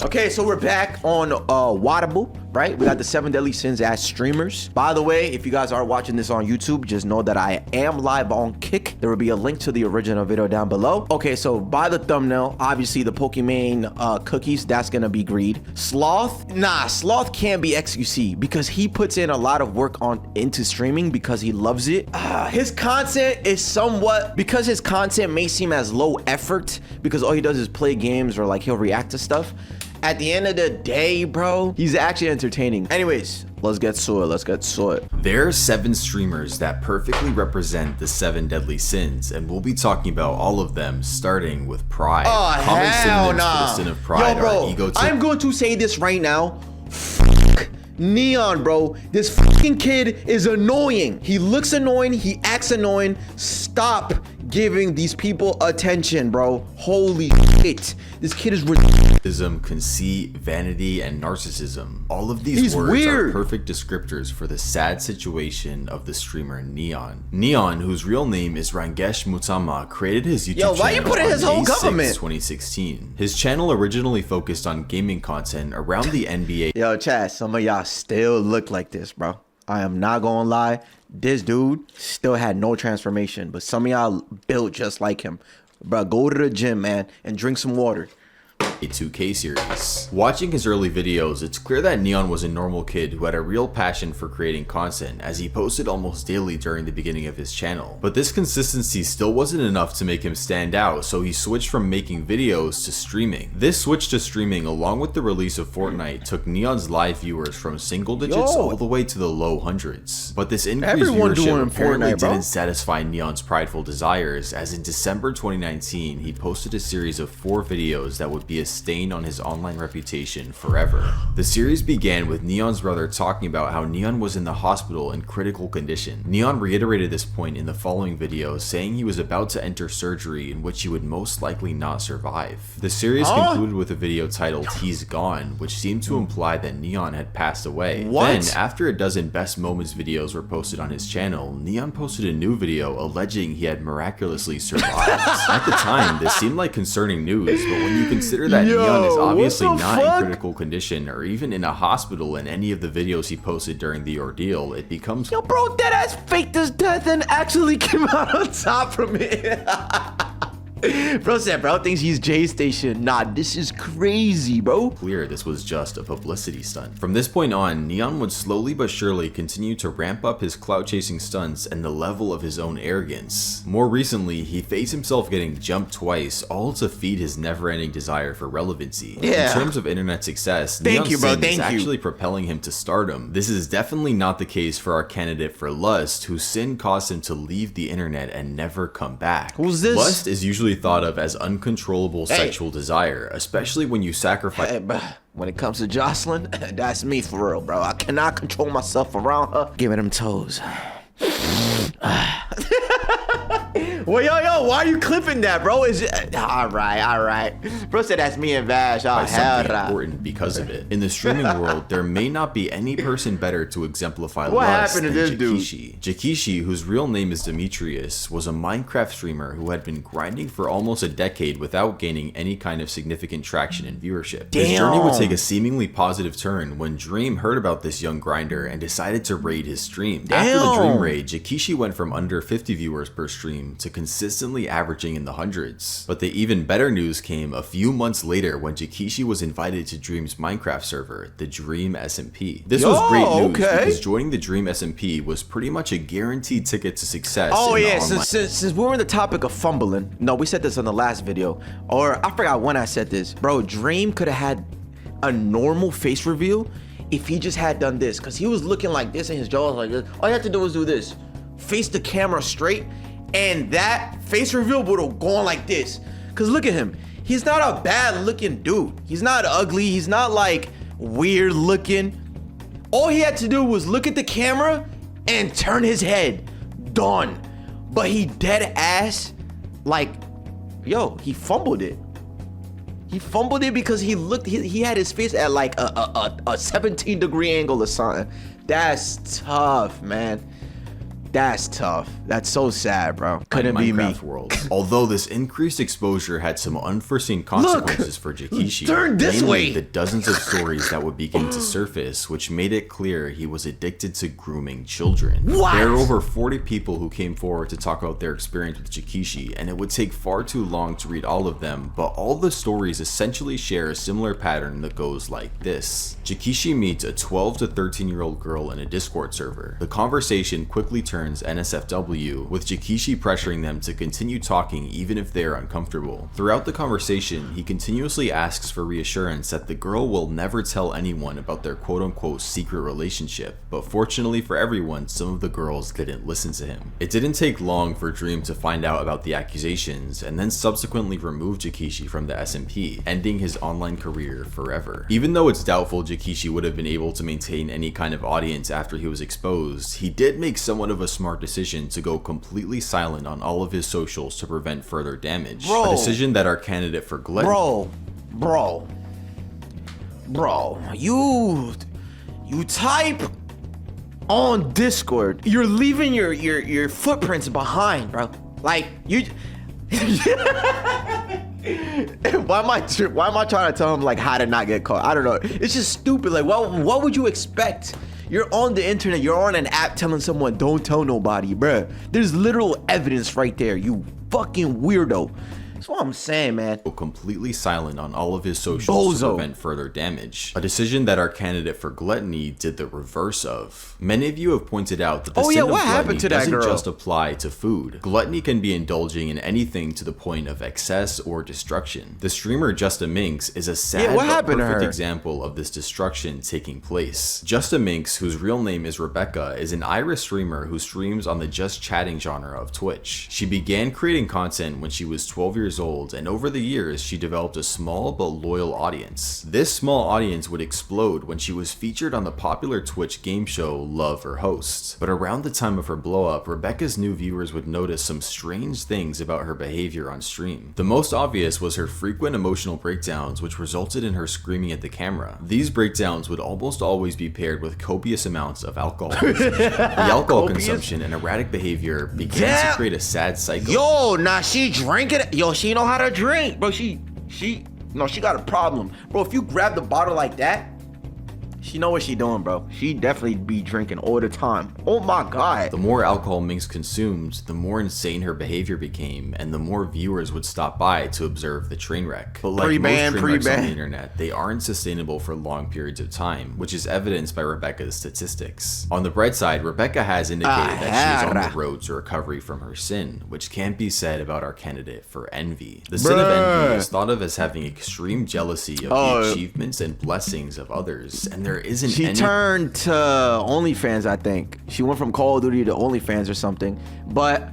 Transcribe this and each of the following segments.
Okay, so we're back on Wattable, right? We got the 7 deadly sins as streamers. By the way, if you guys are watching this on YouTube, just know that I am live on Kick. There will be a link to the original video down below. Okay, so by the thumbnail, obviously the Pokimane cookies, that's gonna be greed. Sloth, nah, Sloth can't be XQC because he puts in a lot of work into streaming because he loves it. His content is somewhat, because his content may seem as low effort because all he does is play games or like he'll react to stuff. At the end of the day, bro, he's actually entertaining. Anyways, let's get to it. There are 7 streamers that perfectly represent the 7 deadly sins, and we'll be talking about all of them, starting with pride. Oh, Common hell synonyms for the nah. sin of pride Yo, bro, are egotism. I'm going to say this right now. Fuck Neon, bro. This fucking kid is annoying. He looks annoying. He acts annoying. Stop giving these people attention, bro. Holy shit. This kid is ridiculous. Conceit, vanity, and narcissism. All of these words are perfect descriptors for the sad situation of the streamer Neon. Neon, whose real name is Rangesh Mutama, created his YouTube channel why you putting his whole on May 6, government? 2016. His channel originally focused on gaming content around the NBA. Yo, chat, some of y'all still look like this, bro. I am not gonna lie. This dude still had no transformation, but some of y'all built just like him. Bro, go to the gym, man, and drink some water. A 2K series. Watching his early videos, it's clear that Neon was a normal kid who had a real passion for creating content, as he posted almost daily during the beginning of his channel. But this consistency still wasn't enough to make him stand out, so he switched from making videos to streaming. This switch to streaming, along with the release of Fortnite, took Neon's live viewers from single digits all the way to the low hundreds. But this increased viewership apparently didn't satisfy Neon's prideful desires, as in December 2019, he posted a series of 4 videos that would be a stain on his online reputation forever. The series began with Neon's brother talking about how Neon was in the hospital in critical condition. Neon reiterated this point in the following video, saying he was about to enter surgery in which he would most likely not survive. The series concluded with a video titled "He's Gone," which seemed to imply that Neon had passed away. Then, after a dozen best moments videos were posted on his channel, Neon posted a new video alleging he had miraculously survived. At the time, this seemed like concerning news, but when you consider that Neon is obviously not in critical condition or even in a hospital in any of the videos he posted during the ordeal, it becomes— Yo, bro, that ass faked his death and actually came out on top from it. Bro said, bro thinks he's J-Station. Nah, this is crazy, bro. clear this was just a publicity stunt. From this point on, Neon would slowly but surely continue to ramp up his clout-chasing stunts and the level of his own arrogance. More recently, he faced himself getting jumped twice, all to feed his never-ending desire for relevancy. In terms of internet success, Neon's sin is actually propelling him to stardom. This is definitely not the case for our candidate for Lust, whose sin caused him to leave the internet and never come back. Who's this? Lust is usually thought of as uncontrollable sexual desire, especially when you sacrifice— Hey, bro, when it comes to Jocelyn, that's me for real, bro. I cannot control myself around her. Give me them toes. Well, yo, why are you clipping that, bro? Is it all right? Bro said that's me and Vash. Oh, hell something important because of it. In the streaming world, there may not be any person better to exemplify what lust happened to than this Jaishi. Jaishi, whose real name is Demetrius, was a Minecraft streamer who had been grinding for almost a decade without gaining any kind of significant traction and viewership. His journey would take a seemingly positive turn when Dream heard about this young grinder and decided to raid his stream. After the Dream raid, Jaishi went from under 50 viewers per stream to consistently averaging in the hundreds. But the even better news came a few months later when Jaishi was invited to Dream's Minecraft server, the Dream SMP. This was great news because joining the Dream SMP was pretty much a guaranteed ticket to success. Oh yeah, since we were on the topic of fumbling, no, we said this on the last video, or I forgot when I said this. Bro, Dream could have had a normal face reveal if he just had done this, because he was looking like this and his jaw was like this. All you have to do was do this. Face the camera straight, and that face reveal would have gone like this. Cause look at him. He's not a bad looking dude. He's not ugly. He's not like weird looking. All he had to do was look at the camera and turn his head. Done. But he dead ass, like, yo, he fumbled it. He fumbled it because he looked, he had his face at like a 17-degree angle or something. That's tough, man. That's tough. That's so sad, bro. Couldn't be me. Minecraft world. Although this increased exposure had some unforeseen consequences for Jaishi, turn this way. the dozens of stories that would begin to surface, which made it clear he was addicted to grooming children. What? There are over 40 people who came forward to talk about their experience with Jaishi, and it would take far too long to read all of them, but all the stories essentially share a similar pattern that goes like this. Jaishi meets a 12 to 13-year-old girl in a Discord server. The conversation quickly turns NSFW, with Jaishi pressuring them to continue talking even if they are uncomfortable. Throughout the conversation, he continuously asks for reassurance that the girl will never tell anyone about their quote-unquote secret relationship, but fortunately for everyone, some of the girls didn't listen to him. It didn't take long for Dream to find out about the accusations and then subsequently remove Jaishi from the SMP, ending his online career forever. Even though it's doubtful Jaishi would have been able to maintain any kind of audience after he was exposed, he did make somewhat of a smart decision to go completely silent on all of his socials to prevent further damage. Bro. A decision that our candidate for Gluttony Bro, you type on Discord, you're leaving your footprints behind, bro. Like you why am I trying to tell him like how to not get caught? I don't know. It's just stupid. Like what would you expect? You're on the internet, you're on an app telling someone don't tell nobody, bruh. There's literal evidence right there, you fucking weirdo. That's what I'm saying, man. Completely silent on all of his socials to Bozo. prevent further damage. A decision that our candidate for Gluttony did the reverse of. Many of you have pointed out that the sin of what happened gluttony to that doesn't girl? just apply to food. Gluttony can be indulging in anything to the point of excess or destruction. The streamer Minks is a sad what but happened to perfect her? example of this destruction taking place. Minks, whose real name is Rebecca, is an Irish streamer who streams on the just chatting genre of Twitch. She began creating content when she was 12 years old, and over the years she developed a small but loyal audience. This small audience would explode when she was featured on the popular Twitch game show Love or Host. But around the time of her blow up, Rebecca's new viewers would notice some strange things about her behavior on stream. The most obvious was her frequent emotional breakdowns, which resulted in her screaming at the camera. These breakdowns would almost always be paired with copious amounts of alcohol consumption. The alcohol consumption and erratic behavior began to create a sad cycle. Yo, nah, she drinking. Yo, she know how to drink, bro. She got a problem, bro. If you grab the bottle like that, she know what she doing, bro. She definitely be drinking all the time. Oh my god. The more alcohol Minks consumed, the more insane her behavior became, and the more viewers would stop by to observe the train wreck. But like most train wrecks on the internet, they aren't sustainable for long periods of time, which is evidenced by Rebecca's statistics. On the bright side, Rebecca has indicated that she is on the road to recovery from her sin, which can't be said about our candidate for envy. The sin of envy is thought of as having extreme jealousy of the achievements and blessings of others, and there isn't She any turned to OnlyFans, I think. She went from Call of Duty to OnlyFans or something. But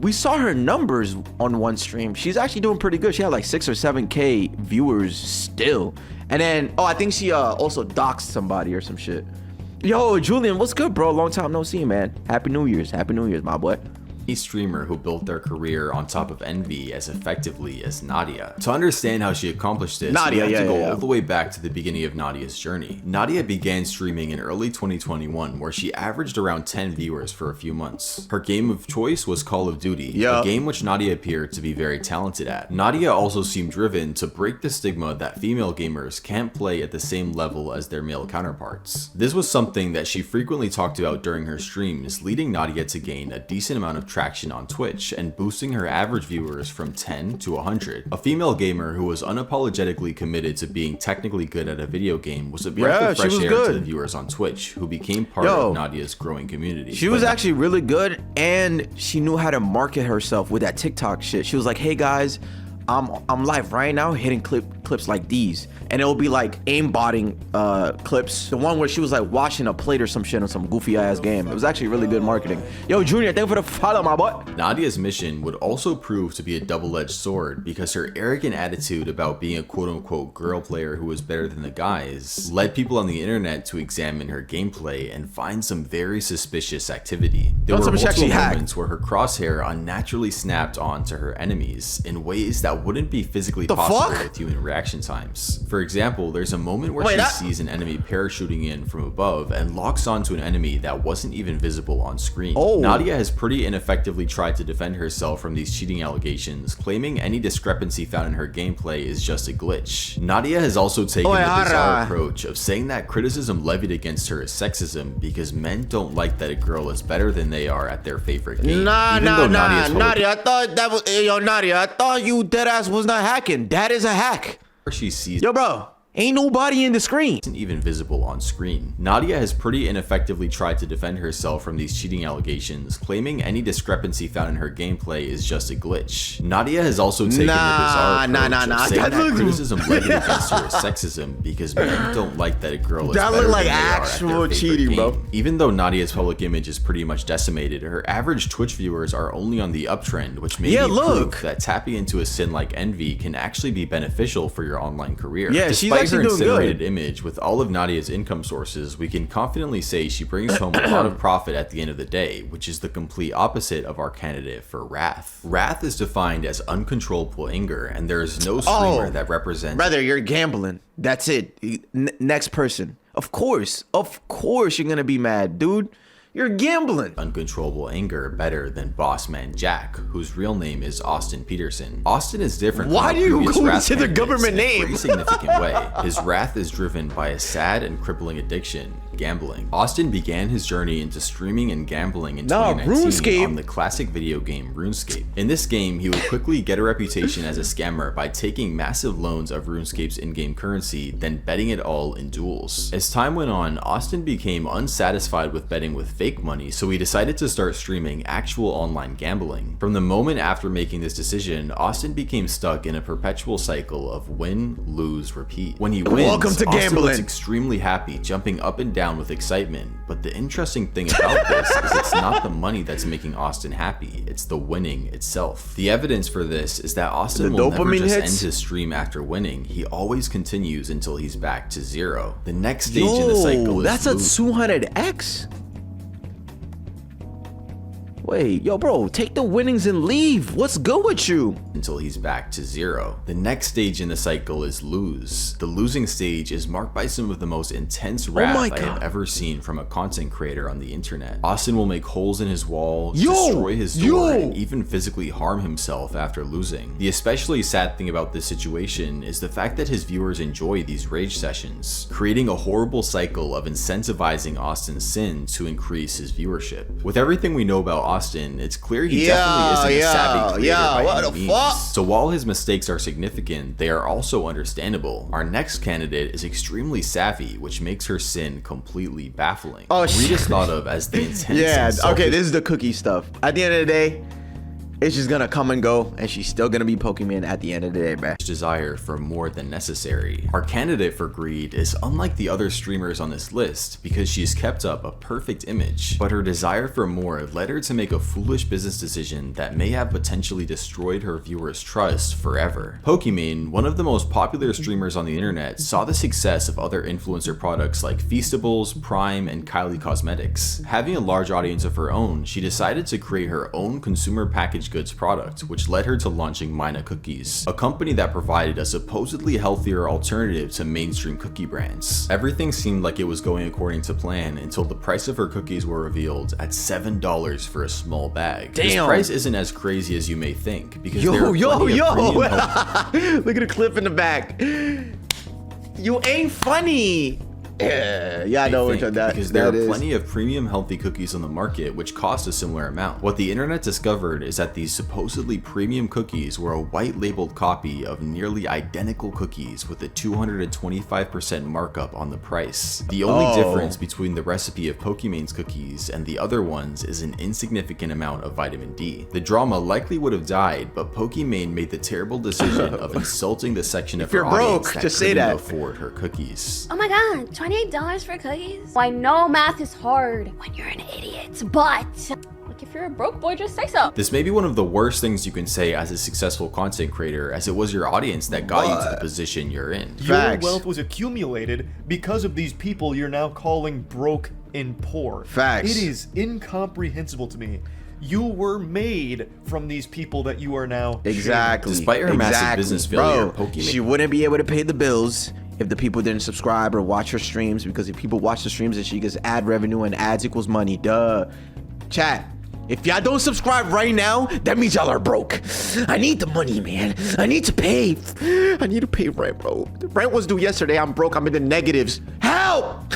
we saw her numbers on one stream. She's actually doing pretty good. She had like 6 or 7K viewers still. And then I think she also doxed somebody or some shit. Yo, Julian, what's good, bro? Long time no see, man. Happy New Year's, my boy. A streamer who built their career on top of envy as effectively as Nadia. To understand how she accomplished this, Nadia, we have to go all the way back to the beginning of Nadia's journey. Nadia began streaming in early 2021, where she averaged around 10 viewers for a few months. Her game of choice was Call of Duty, a game which Nadia appeared to be very talented at. Nadia also seemed driven to break the stigma that female gamers can't play at the same level as their male counterparts. This was something that she frequently talked about during her streams, leading Nadia to gain a decent amount of traction on Twitch and boosting her average viewers from 10 to 100. A female gamer who was unapologetically committed to being technically good at a video game was a breath of fresh air to the viewers on Twitch, who became part of Nadia's growing community. She was actually really good, and she knew how to market herself with that TikTok shit. She was like, hey guys, I'm live right now hitting clips like these, and it'll be like aimbotting clips. The one where she was like washing a plate or some shit on some goofy ass game. It was actually really good marketing. Yo, Junior, thank you for the follow, my boy. Nadia's mission would also prove to be a double-edged sword, because her arrogant attitude about being a quote-unquote girl player who was better than the guys led people on the internet to examine her gameplay and find some very suspicious activity. There were multiple moments where her crosshair unnaturally snapped onto her enemies in ways that wouldn't be physically possible with human reaction reaction times. For example, there's a moment where sees an enemy parachuting in from above and locks onto an enemy that wasn't even visible on screen. Nadia has pretty ineffectively tried to defend herself from these cheating allegations, claiming any discrepancy found in her gameplay is just a glitch. Nadia has also taken the bizarre approach of saying that criticism levied against her is sexism because men don't like that a girl is better than they are at their favorite game. Nadia, I thought that was, yo, Nadia, I thought you deadass was not hacking. That is a hack. She sees, yo, bro, ain't nobody in the screen. Isn't even visible on screen. Nadia has pretty ineffectively tried to defend herself from these cheating allegations, claiming any discrepancy found in her gameplay is just a glitch. Nadia has also taken the bizarre approach of saying that criticism levied against her is sexism because men don't like that a girl is better than they are at their favorite game. Even though Nadia's public image is pretty much decimated, her average Twitch viewers are only on the uptrend, which may be proof that tapping into a sin like envy can actually be beneficial for your online career. Yeah, she's actually her doing incinerated good. Image with all of Nadia's income sources, we can confidently say she brings home a lot of profit at the end of the day, which is the complete opposite of our candidate for wrath. Wrath is defined as uncontrollable anger, and there is no streamer that represents. Brother, you're gambling. That's it. Next person. Of course you're gonna be mad, dude. You're gambling. Uncontrollable anger better than BossManJack, whose real name is Austin Peterson. Austin is different. Why do you go to the government name? In a pretty significant way. His wrath is driven by a sad and crippling addiction, gambling. Austin began his journey into streaming and gambling in 2019 on the classic video game RuneScape. In this game, he would quickly get a reputation as a scammer by taking massive loans of RuneScape's in-game currency, then betting it all in duels. As time went on, Austin became unsatisfied with betting with fake money, so he decided to start streaming actual online gambling. From the moment after making this decision, Austin became stuck in a perpetual cycle of win, lose, repeat. When he wins, Austin looks extremely happy, jumping up and down with excitement. But the interesting thing about this is it's not the money that's making Austin happy, it's the winning itself. The evidence for this is that Austin will never just end his stream after winning, he always continues until he's back to zero. The next stage in the cycle is that's a 200x? Wait, yo, bro, take the winnings and leave. What's good with you? Until he's back to zero. The next stage in the cycle is lose. The losing stage is marked by some of the most intense wrath I have ever seen from a content creator on the internet. Austin will make holes in his wall, destroy his door, and even physically harm himself after losing. The especially sad thing about this situation is the fact that his viewers enjoy these rage sessions, creating a horrible cycle of incentivizing Austin's sin to increase his viewership. With everything we know about Austin, it's clear he definitely isn't a savvy creator by any means. So while his mistakes are significant, they are also understandable. Our next candidate is extremely savvy, which makes her sin completely baffling. Rita's thought of as the intense okay, this is the cookie stuff. At the end of the day, it's just gonna come and go, and she's still gonna be Pokimane at the end of the day, man. Desire for more than necessary. Our candidate for greed is unlike the other streamers on this list because she's kept up a perfect image, but her desire for more led her to make a foolish business decision that may have potentially destroyed her viewers' trust forever. Pokimane, one of the most popular streamers on the internet, saw the success of other influencer products like Feastables, Prime, and Kylie Cosmetics. Having a large audience of her own, she decided to create her own consumer packaged goods product, which led her to launching Mina Cookies, a company that provided a supposedly healthier alternative to mainstream cookie brands. Everything seemed like it was going according to plan until the price of her cookies were revealed at $7 for a small bag. This price isn't as crazy as you may think, because there are plenty of premium look at the clip in the back. You ain't funny. Yeah, I know which one that is. Because there are plenty of premium healthy cookies on the market which cost a similar amount. What the internet discovered is that these supposedly premium cookies were a white labeled copy of nearly identical cookies with a 225% markup on the price. The only difference between the recipe of Pokimane's cookies and the other ones is an insignificant amount of vitamin D. The drama likely would have died, but Pokimane made the terrible decision of insulting the section of her audience that couldn't afford her cookies. Oh my god, $28 for cookies? I know math is hard when you're an idiot, but like if you're a broke boy, just say so. This may be one of the worst things you can say as a successful content creator, as it was your audience that got you to the position you're in. Your wealth was accumulated because of these people you're now calling broke and poor. Facts. It is incomprehensible to me You were made from these people that you are now. Exactly. Despite her massive business failure, bro, Pokimane- she wouldn't be able to pay the bills if the people didn't subscribe or watch her streams, because if people watch the streams, then she gets ad revenue, and ads equals money. Duh. Chat. If y'all don't subscribe right now, that means y'all are broke. I need the money, man. I need to pay. I need to pay rent, bro. The rent was due yesterday. I'm broke. I'm in the negatives. Help!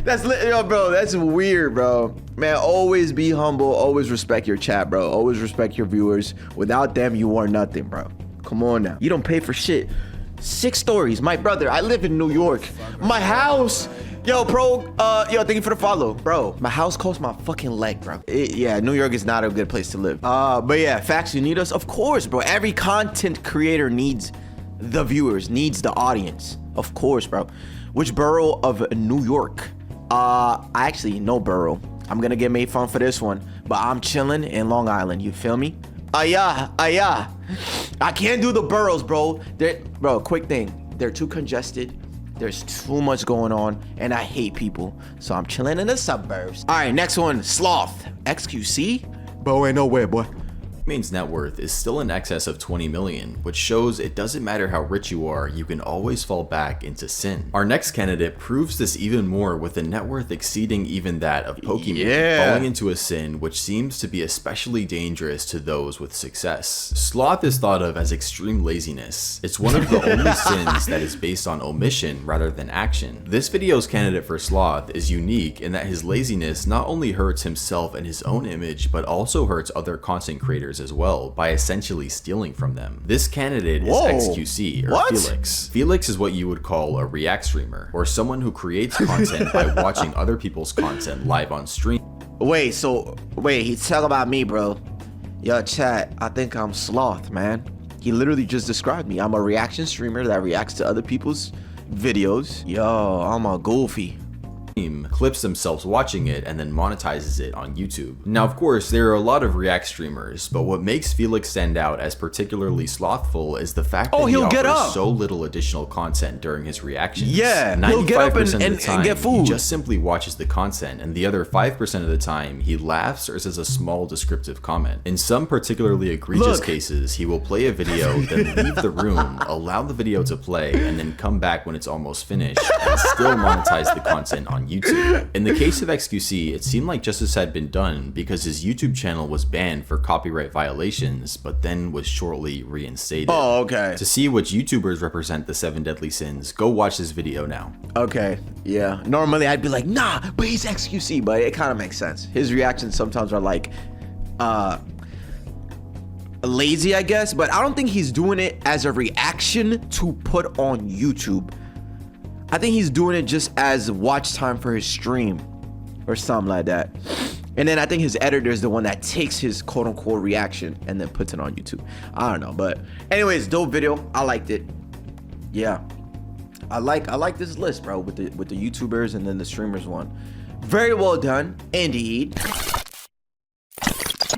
That's yo, bro. That's weird, bro. Man, always be humble. Always respect your chat, bro. Always respect your viewers. Without them, you are nothing, bro. Come on now. You don't pay for shit. 6 stories. My brother, I live in New York. My house. Yo, bro, yo, thank you for the follow. Bro, my house costs my fucking leg, bro. Yeah, New York is not a good place to live. But yeah, facts, you need us? Of course, bro. Every content creator needs the viewers, needs the audience. Of course, bro. Which borough of New York? I actually no borough. I'm gonna get made fun for this one, but I'm chilling in Long Island, you feel me? Yeah. I can't do the boroughs, bro. Bro, quick thing. They're too congested. There's too much going on, and I hate people. So I'm chilling in the suburbs. All right, next one, Sloth. XQC? Bro, ain't no way, boy. Pokimane's net worth is still in excess of 20 million, which shows it doesn't matter how rich you are, you can always fall back into sin. Our next candidate proves this even more with a net worth exceeding even that of Pokimane, falling into a sin which seems to be especially dangerous to those with success. Sloth is thought of as extreme laziness. It's one of the only sins that is based on omission rather than action. This video's candidate for Sloth is unique in that his laziness not only hurts himself and his own image, but also hurts other content creators as well by essentially stealing from them. This candidate is XQC, or Felix. Felix is what you would call a react streamer, or someone who creates content by watching other people's content live on stream. Wait, he's talking about me, bro. Yo, chat, I think I'm Sloth, man. He literally just described me. I'm a reaction streamer that reacts to other people's videos. Yo, I'm a goofy. Clips themselves watching it and then monetizes it on YouTube. Now, of course, there are a lot of react streamers, but what makes Felix stand out as particularly slothful is the fact that he offers so little additional content during his reactions. Yeah, he'll get up and get food. He just simply watches the content, and the other 5% of the time, he laughs or says a small descriptive comment. In some particularly egregious cases, he will play a video, then leave the room, allow the video to play, and then come back when it's almost finished, and still monetize the content on YouTube. In the case of XQC, it seemed like justice had been done because his YouTube channel was banned for copyright violations, but then was shortly reinstated. Oh, okay. To see which YouTubers represent the 7 deadly sins, go watch this video now. Okay, yeah. Normally I'd be like, nah, but he's XQC, but it kind of makes sense. His reactions sometimes are like, lazy, I guess, but I don't think he's doing it as a reaction to put on YouTube. I think he's doing it just as watch time for his stream or something like that. And then I think his editor is the one that takes his quote unquote reaction and then puts it on YouTube. I don't know, but anyways, dope video. I liked it. Yeah. I like this list, bro, with the YouTubers and then the streamers one. Very well done, indeed.